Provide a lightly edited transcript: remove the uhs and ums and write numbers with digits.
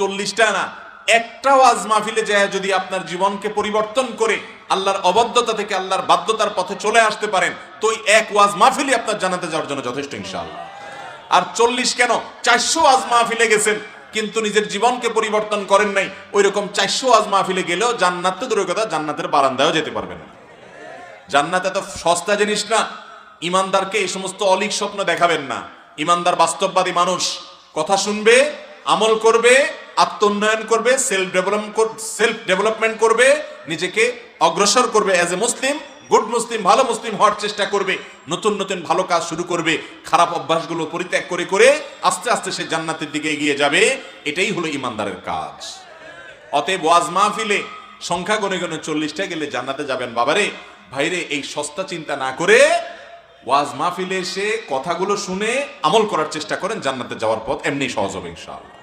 40টা না, একটা ওয়াজ মাহফিলে যায় যদি আপনার জীবনকে পরিবর্তন করে আল্লাহর অবাধ্যতা থেকে আল্লাহর বাধ্যতার পথে চলে আসতে পারেন, তো ওই এক ওয়াজ মাহফিলই আপনার জান্নাতে যাওয়ার জন্য যথেষ্ট ইনশাআল্লাহ। আর 40 কেন, 400 ওয়াজ মাহফিলে গেছেন কিন্তু নিজের জীবনকে পরিবর্তন করেন নাই, ওই রকম 400 ওয়াজ মাহফিলে গেলেও জান্নাত তো দূরের কথা, জান্নাতের বারান্দায়ও যেতে পারবেন না। জান্নাত এত সস্তা জিনিস না। ইমানদারকে এই সমস্ত অলিক স্বপ্ন দেখাবেন না। ইমানদার বাস্তববাদী মানুষ, কথা শুনবে, আমল করবে, আত্ম উন্নয়ন করবে, সেলফ ডেভেলপমেন্ট করবে, নিজেকে অগ্রসর করবে, এজ এ মুসলিম, গুড মুসলিম, ভালো মুসলিম হওয়ার চেষ্টা করবে, নতুন নতুন ভালো কাজ শুরু করবে, খারাপ অভ্যাসগুলো পরিত্যাগ করে করে আস্তে আস্তে সে জান্নাতের দিকে এগিয়ে যাবে। এটাই হলো ইমানদারের কাজ। অতএব ওয়াজ মাহফিলে সংখ্যা গনে গনে 40টা গেলে জান্নাতে যাবেন বাবারে, ভাইরে, এই সস্তা চিন্তা না করে ওয়াজ মাহফিলে এসে কথাগুলো শুনে আমল করার চেষ্টা করেন, জান্নাতে যাওয়ার পথ এমনি সহজ হবে ইনশাআল্লাহ।